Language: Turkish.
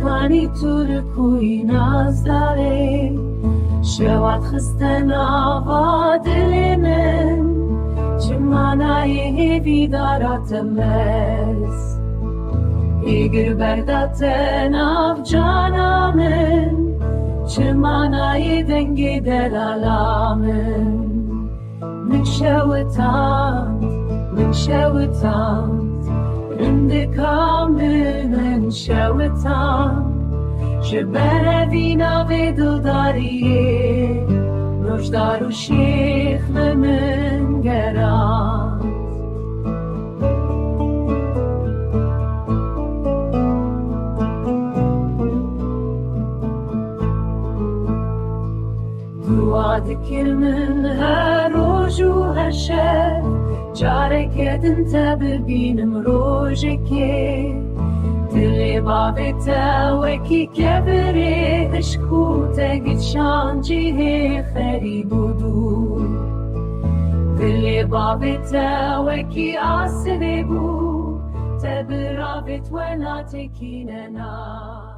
Kani Turkuy nazdare Şevat xisten ava dilimin Çimanayı vidaratmez İgir berdaten av canamin Çimanayı dengi delalamin Min şevitant Indikamen şevitant Şebere vina ve dildariye Nojdaru şeyh min gerant Dua dikilmin her roju her şer Carek edin te bibînim rojekê Dilê bavê te wekî kevirê Hişk û te gişan cihê xerîb û dûr Dilê bavê te wekî asirê bû Te bi ravê we natekîne na